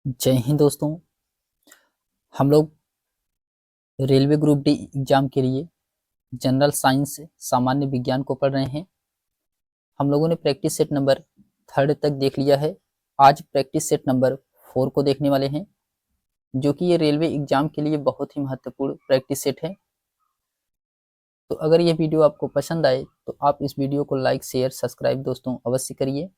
जय हिंद दोस्तों। हम लोग रेलवे ग्रुप डी एग्जाम के लिए जनरल साइंस सामान्य विज्ञान को पढ़ रहे हैं। हम लोगों ने प्रैक्टिस सेट नंबर 3 तक देख लिया है। आज प्रैक्टिस सेट नंबर 4 को देखने वाले हैं, जो कि ये रेलवे एग्जाम के लिए बहुत ही महत्वपूर्ण प्रैक्टिस सेट है। तो अगर ये वीडियो आपको पसंद आए तो आप इस वीडियो को लाइक शेयर सब्सक्राइब दोस्तों अवश्य करिए।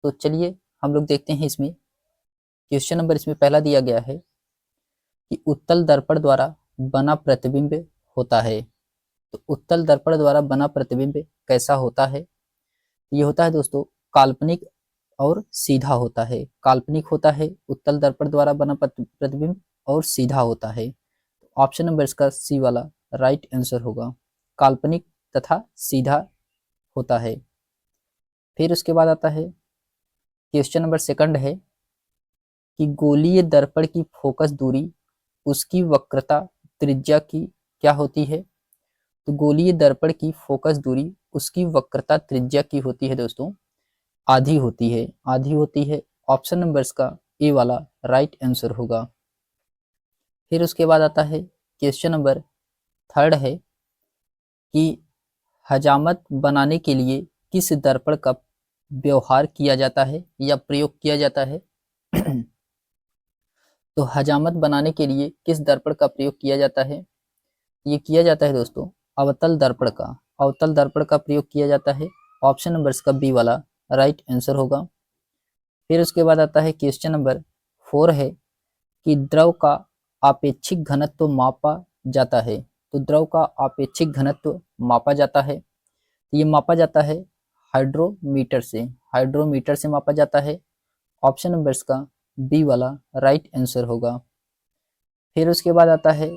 तो चलिए हम लोग देखते हैं। इसमें क्वेश्चन नंबर इसमें पहला दिया गया है कि उत्तल दर्पण द्वारा बना प्रतिबिंब होता है। तो उत्तल दर्पण द्वारा बना प्रतिबिंब कैसा होता है? ये होता है दोस्तों काल्पनिक और सीधा होता है। काल्पनिक होता है उत्तल दर्पण द्वारा बना प्रतिबिंब और सीधा होता है। ऑप्शन नंबर इसका सी वाला राइट आंसर होगा। काल्पनिक तथा सीधा होता है। फिर उसके बाद आता है क्वेश्चन नंबर सेकंड है कि गोलीय दर्पण की फोकस दूरी उसकी वक्रता त्रिज्या की क्या होती है? तो गोलीय दर्पण की फोकस दूरी उसकी वक्रता त्रिज्या की होती है दोस्तों आधी होती है। आधी होती है। ऑप्शन नंबर इसका ए वाला राइट आंसर होगा। फिर उसके बाद आता है क्वेश्चन नंबर थर्ड है कि हजामत बनाने के लिए किस दर्पण का व्यवहार किया जाता है या प्रयोग किया जाता है? तो हजामत बनाने के लिए किस दर्पण का प्रयोग किया जाता है? ये किया जाता है दोस्तों अवतल दर्पण का। अवतल दर्पण का प्रयोग किया जाता है। ऑप्शन नंबर इसका बी वाला राइट आंसर होगा। फिर उसके बाद आता है क्वेश्चन नंबर 4 है कि द्रव का आपेक्षिक घनत्व मापा जाता है। तो द्रव का आपेक्षिक घनत्व मापा जाता है। ये मापा जाता है हाइड्रोमीटर से। हाइड्रोमीटर से मापा जाता है। ऑप्शन नंबर इसका बी वाला राइट आंसर होगा। फिर उसके बाद आता है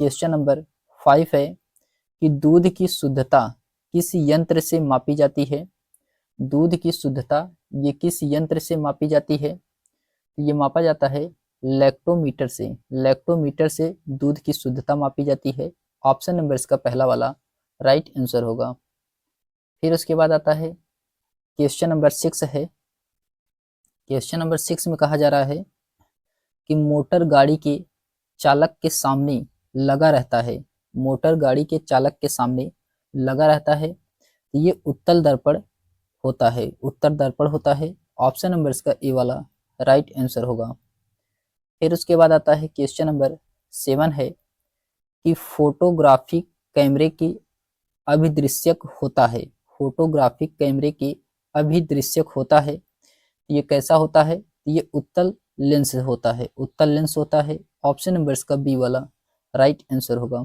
क्वेश्चन नंबर 5 है कि दूध की शुद्धता किस यंत्र से मापी जाती है? दूध की शुद्धता ये किस यंत्र से मापी जाती है? ये मापा जाता है लैक्टोमीटर से। लैक्टोमीटर से दूध की शुद्धता मापी जाती है। ऑप्शन नंबर इसका पहला वाला राइट आंसर होगा। फिर उसके बाद आता है क्वेश्चन नंबर 6 है। क्वेश्चन नंबर 6 में कहा जा रहा है कि मोटर गाड़ी के चालक के सामने लगा रहता है। मोटर गाड़ी के चालक के सामने लगा रहता है। ये उत्तल दर्पण होता है। उत्तर दर्पण होता है। ऑप्शन नंबर इसका ए वाला राइट आंसर होगा। फिर उसके बाद आता है क्वेश्चन नंबर 7 है कि फोटोग्राफिक कैमरे की अभिदृश्यक होता है। फोटोग्राफिक कैमरे की अभिदृश्यक होता है। ये कैसा होता है? ये उत्तल लेंस होता है। उत्तल लेंस होता है। ऑप्शन नंबर इसका बी वाला राइट आंसर होगा।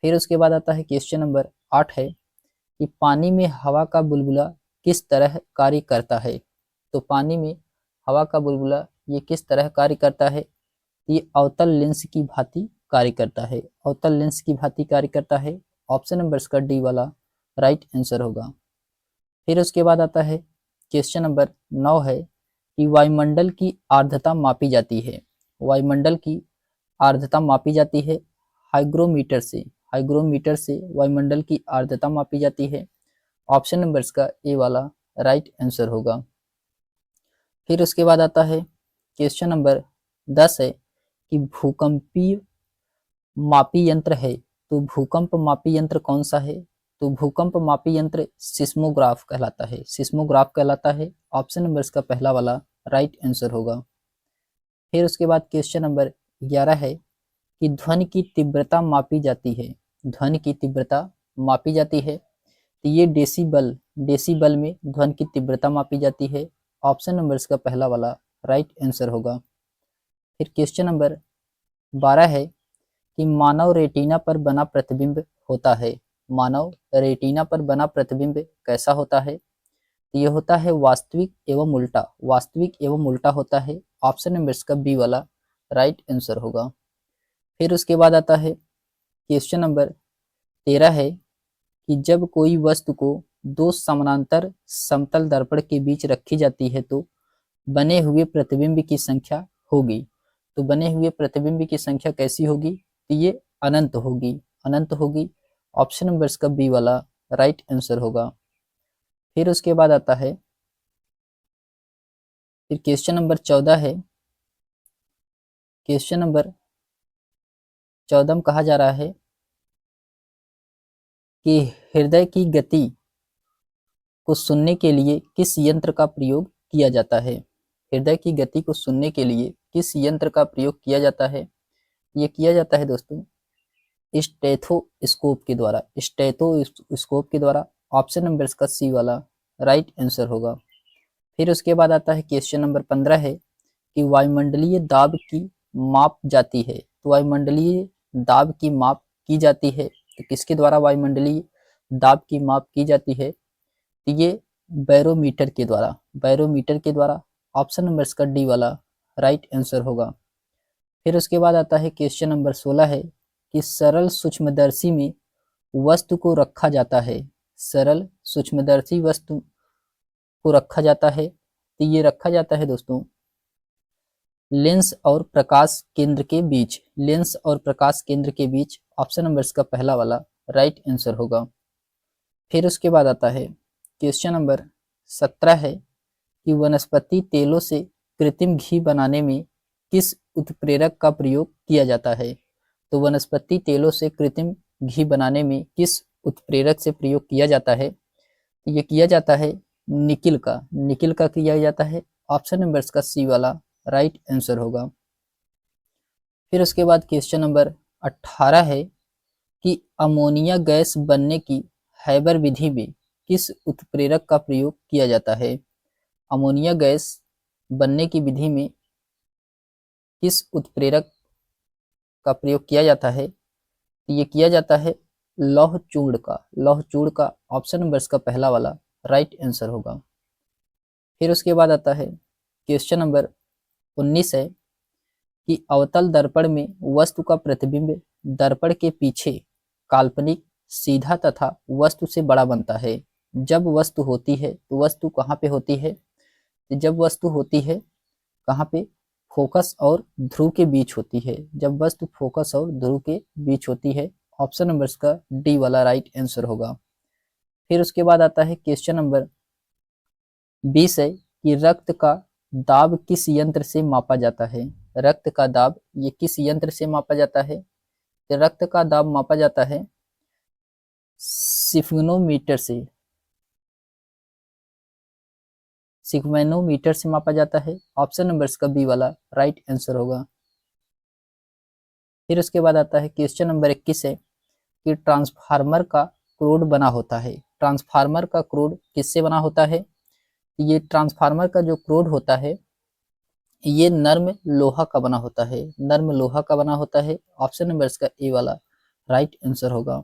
फिर उसके बाद आता है क्वेश्चन नंबर 8 है कि पानी में हवा का बुलबुला किस तरह कार्य करता है? तो पानी में हवा का बुलबुला ये किस तरह कार्य करता है? ये अवतल लेंस की भांति कार्य करता है। अवतल लेंस की भांति कार्य करता है। ऑप्शन नंबर इसका डी वाला राइट आंसर होगा। फिर उसके बाद आता है क्वेश्चन नंबर 9 है कि वायुमंडल की आर्द्रता मापी जाती है। वायुमंडल की आर्द्रता मापी जाती है हाइग्रोमीटर से। हाइग्रोमीटर से वायुमंडल की आर्द्रता मापी जाती है। ऑप्शन नंबर इसका ए वाला राइट आंसर होगा। फिर उसके बाद आता है क्वेश्चन नंबर 10 है कि भूकंपीय मापी यंत्र है। तो भूकंप मापी यंत्र कौन सा है? तो भूकंप मापी यंत्र सिस्मोग्राफ कहलाता है। सिस्मोग्राफ कहलाता है। ऑप्शन नंबर इसका पहला वाला राइट आंसर होगा। फिर उसके बाद क्वेश्चन नंबर 11 है कि ध्वनि की तीव्रता मापी जाती है। ध्वनि की तीव्रता मापी जाती है। तो ये डेसिबल डेसिबल में ध्वनि की तीव्रता मापी जाती है। ऑप्शन नंबर इसका पहला वाला राइट आंसर होगा। फिर क्वेश्चन नंबर 12 है कि मानव रेटिना पर बना प्रतिबिंब होता है। मानव रेटिना पर बना प्रतिबिंब कैसा होता है? ये होता है वास्तविक एवं उल्टा। वास्तविक एवं उल्टा होता है। ऑप्शन नंबर इसका बी वाला राइट आंसर होगा। फिर उसके बाद आता है क्वेश्चन नंबर 13 है कि जब कोई वस्तु को दो समानांतर समतल दर्पण के बीच रखी जाती है तो बने हुए प्रतिबिंब की संख्या होगी। तो बने हुए प्रतिबिंब की संख्या कैसी होगी? तो ये अनंत होगी। अनंत होगी। ऑप्शन नंबर इसका बी वाला राइट आंसर होगा। फिर उसके बाद आता है फिर क्वेश्चन नंबर 14 है क्वेश्चन नंबर 14 में कहा जा रहा है कि हृदय की गति को सुनने के लिए किस यंत्र का प्रयोग किया जाता है। हृदय की गति को सुनने के लिए किस यंत्र का प्रयोग किया जाता है। ये किया जाता है दोस्तों स्टेथोस्कोप के द्वारा। स्टेथोस्कोप के द्वारा। ऑप्शन नंबर इसका सी वाला राइट आंसर होगा। फिर उसके बाद आता है क्वेश्चन नंबर 15 है कि वायुमंडलीय दाब की माप जाती है। तो वायुमंडलीय दाब की माप की जाती है तो किसके द्वारा वायुमंडलीय दाब की माप की जाती है। तो ये बैरोमीटर के द्वारा। बैरोमीटर के द्वारा। ऑप्शन नंबर इसका डी वाला राइट आंसर होगा। फिर उसके बाद आता है क्वेश्चन नंबर 16 है कि सरल सूक्ष्मदर्शी में वस्तु को रखा जाता है। सरल सूक्ष्मदर्शी वस्तु को रखा जाता है तो ये रखा जाता है दोस्तों लेंस और प्रकाश केंद्र के बीच। लेंस और प्रकाश केंद्र के बीच। ऑप्शन नंबर इसका पहला वाला राइट आंसर होगा। फिर उसके बाद आता है क्वेश्चन नंबर 17 है कि वनस्पति तेलों से कृत्रिम घी बनाने में किस उत्प्रेरक का प्रयोग किया जाता है। तो वनस्पति तेलों से कृत्रिम घी बनाने में किस उत्प्रेरक से प्रयोग किया जाता है। ये किया जाता है निकिल का। निकिल का किया जाता है। ऑप्शन नंबर इसका सी वाला राइट आंसर होगा। फिर उसके बाद क्वेश्चन नंबर 18 है कि अमोनिया गैस बनने की हैबर विधि में किस उत्प्रेरक का प्रयोग किया जाता है। अमोनिया गैस बनने की विधि में किस उत्प्रेरक का प्रयोग किया जाता है। ये किया जाता है लौह चूर्ण का। लौह चूर्ण का। ऑप्शन नंबर इसका पहला वाला राइट आंसर होगा। फिर उसके बाद आता है क्वेश्चन नंबर 19 है कि अवतल दर्पण में वस्तु का प्रतिबिंब दर्पण के पीछे काल्पनिक सीधा तथा वस्तु से बड़ा बनता है। जब वस्तु होती है तो वस्तु कहाँ पे होती है। जब वस्तु होती है कहाँ पे फोकस और ध्रुव के बीच होती है। जब वस्तु फोकस और ध्रुव के बीच होती है। ऑप्शन नंबर इसका डी वाला राइट आंसर होगा। फिर उसके बाद आता है क्वेश्चन नंबर 20 है कि रक्त का दाब किस यंत्र से मापा जाता है। रक्त का दाब ये किस यंत्र से मापा जाता है। तो रक्त का दाब मापा जाता है सिग्नोमीटर से। सिग्नोमीटर से मापा जाता है। ऑप्शन नंबर इसका बी वाला राइट आंसर होगा। फिर उसके बाद आता है क्वेश्चन नंबर 21 है कि ट्रांसफार्मर का क्रोड बना होता है। ट्रांसफार्मर का क्रोड किससे बना होता है। ये ट्रांसफार्मर का जो क्रोड होता है ये नर्म लोहा का बना होता है। नर्म लोहा का बना होता है। ऑप्शन नंबर इसका ए वाला राइट आंसर होगा।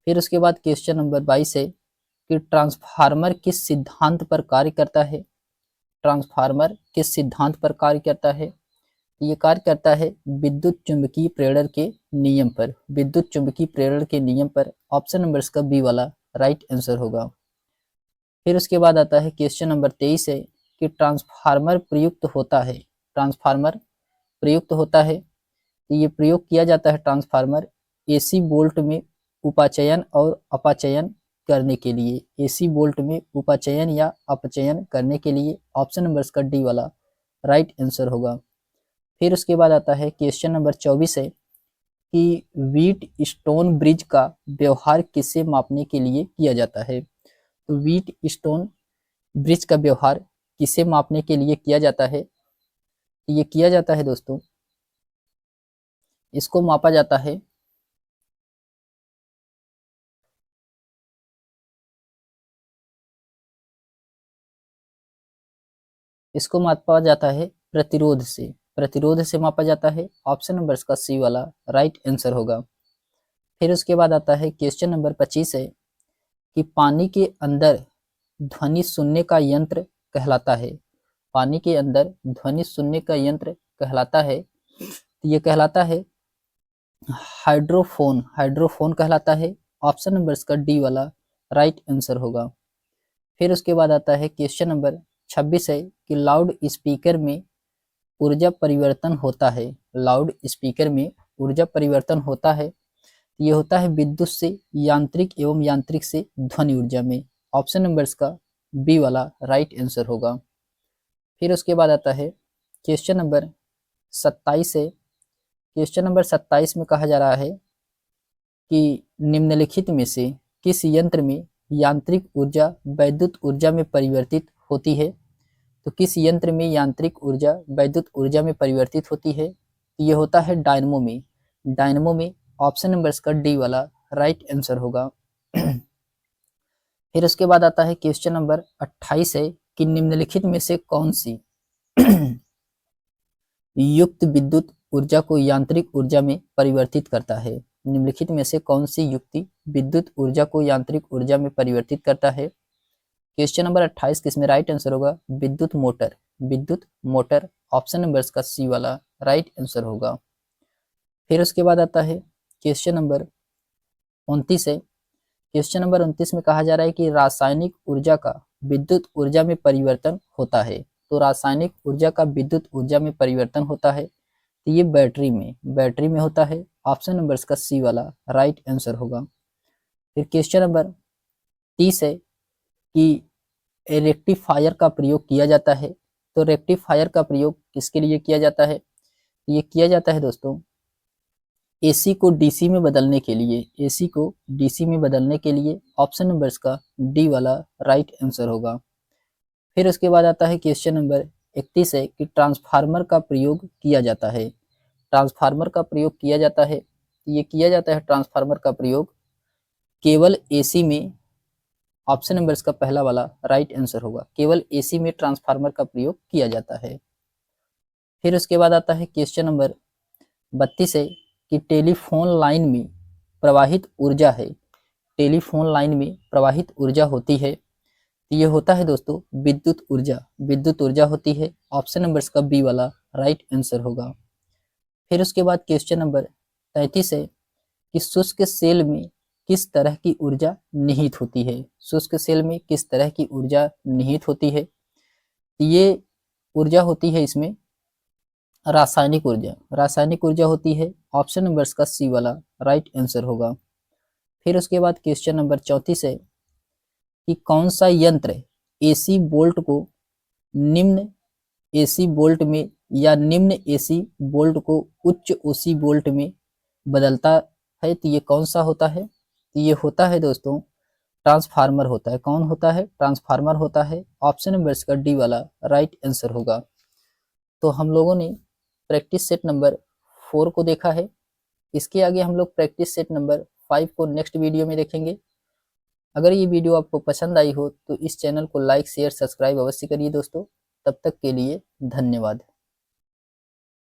फिर उसके बाद क्वेश्चन नंबर 22 है कि ट्रांसफार्मर किस सिद्धांत पर कार्य करता है। ट्रांसफार्मर किस सिद्धांत पर कार्य करता है। ये कार्य करता है विद्युत चुंबकीय प्रेरण के नियम पर। विद्युत चुंबकीय प्रेरण के नियम पर। ऑप्शन नंबर इसका बी वाला राइट आंसर होगा। फिर उसके बाद आता है क्वेश्चन नंबर 23 है कि ट्रांसफार्मर प्रयुक्त होता है। ट्रांसफार्मर प्रयुक्त होता है ये प्रयोग किया जाता है ट्रांसफार्मर एसी बोल्ट में उपाचयन और अपचयन करने के लिए। एसी बोल्ट में उपाचयन या अपचयन करने के लिए। ऑप्शन नंबर इसका डी वाला राइट आंसर होगा। फिर उसके बाद आता है क्वेश्चन नंबर 24 है कि व्हीट स्टोन ब्रिज का व्यवहार किसे मापने के लिए किया जाता है। तो व्हीट स्टोन ब्रिज का व्यवहार किसे मापने के लिए किया जाता है। ये किया जाता है दोस्तों इसको मापा जाता है इसको मापा जाता है प्रतिरोध से। प्रतिरोध से मापा जाता है। ऑप्शन नंबर इसका सी वाला राइट आंसर होगा। फिर उसके बाद आता है क्वेश्चन नंबर 25 है कि पानी के अंदर ध्वनि सुनने का यंत्र कहलाता है। पानी के अंदर ध्वनि सुनने का यंत्र कहलाता है तो ये कहलाता है हाइड्रोफोन। हाइड्रोफोन कहलाता है। ऑप्शन नंबर इसका डी वाला राइट आंसर होगा। फिर उसके बाद आता है क्वेश्चन नंबर 26 है कि लाउड स्पीकर में ऊर्जा परिवर्तन होता है। लाउड स्पीकर में ऊर्जा परिवर्तन होता है ये होता है विद्युत से यांत्रिक एवं यांत्रिक से ध्वनि ऊर्जा में। ऑप्शन नंबर इसका बी वाला राइट आंसर होगा। फिर उसके बाद आता है क्वेश्चन नंबर 27 है क्वेश्चन नंबर 27 में कहा जा रहा है कि निम्नलिखित में से किस यंत्र में यांत्रिक ऊर्जा वैद्युत ऊर्जा में परिवर्तित होती है। तो किस यंत्र में यांत्रिक ऊर्जा वैद्युत ऊर्जा में परिवर्तित होती है। ये होता है डायनमो में। डायनमो में ऑप्शन नंबर इसका डी वाला राइट आंसर होगा। फिर उसके बाद आता है क्वेश्चन नंबर 28 है कि निम्नलिखित में से कौन सी युक्त विद्युत ऊर्जा को यांत्रिक ऊर्जा में परिवर्तित करता है। निम्नलिखित में से कौन सी युक्ति विद्युत ऊर्जा को यांत्रिक ऊर्जा में परिवर्तित करता है। क्वेश्चन नंबर 28 किसमें राइट आंसर होगा, विद्युत मोटर। विद्युत मोटर ऑप्शन नंबर इसका सी वाला राइट आंसर होगा। फिर उसके बाद आता है क्वेश्चन नंबर 29 है। क्वेश्चन नंबर 29 में कहा जा रहा है कि रासायनिक ऊर्जा का विद्युत ऊर्जा में परिवर्तन होता है। तो रासायनिक ऊर्जा का विद्युत ऊर्जा में परिवर्तन होता है, तो ये बैटरी में होता है। ऑप्शन नंबर इसका सी वाला राइट आंसर होगा। फिर क्वेश्चन नंबर 30 है कि रेक्टिफायर का प्रयोग किया जाता है। तो रेक्टिफायर का प्रयोग किसके लिए किया जाता है। ये किया जाता है दोस्तों एसी को डीसी में बदलने के लिए। एसी को डीसी में बदलने के लिए ऑप्शन नंबर इसका डी वाला राइट आंसर होगा। फिर उसके बाद आता है क्वेश्चन नंबर 31 है कि ट्रांसफार्मर का प्रयोग किया जाता है। ट्रांसफार्मर का प्रयोग किया जाता है, ये किया जाता है ट्रांसफार्मर का प्रयोग केवल एसी में। ऑप्शन नंबर इसका पहला वाला राइट आंसर होगा। केवल एसी में ट्रांसफार्मर का प्रयोग किया जाता है। फिर उसके बाद आता है क्वेश्चन नंबर 32 है कि टेलीफोन लाइन में प्रवाहित ऊर्जा है। टेलीफोन लाइन में प्रवाहित ऊर्जा होती है, ये होता है दोस्तों विद्युत ऊर्जा। विद्युत ऊर्जा होती है। ऑप्शन नंबर इसका बी वाला राइट आंसर होगा। फिर उसके बाद क्वेश्चन नंबर 33 है कि शुष्क सेल में किस तरह की ऊर्जा निहित होती है। शुष्क सेल में किस तरह की ऊर्जा निहित होती है। ये ऊर्जा होती है इसमें रासायनिक ऊर्जा। रासायनिक ऊर्जा होती है। ऑप्शन नंबर इसका सी वाला राइट आंसर होगा। फिर उसके बाद क्वेश्चन नंबर 34 है कि कौन सा यंत्र एसी बोल्ट को निम्न एसी बोल्ट में या निम्न एसी बोल्ट को उच्च ओसी बोल्ट में बदलता है। तो ये कौन सा होता है। तो ये होता है दोस्तों ट्रांसफार्मर होता है। कौन होता है, ट्रांसफार्मर होता है। ऑप्शन नंबर इसका डी वाला राइट आंसर होगा। तो हम लोगों ने प्रैक्टिस सेट नंबर 4 को देखा है। इसके आगे हम लोग प्रैक्टिस सेट नंबर 5 को नेक्स्ट वीडियो में देखेंगे। अगर ये वीडियो आपको पसंद आई हो तो इस चैनल को लाइक शेयर सब्सक्राइब अवश्य करिए दोस्तों। तब तक के लिए धन्यवाद।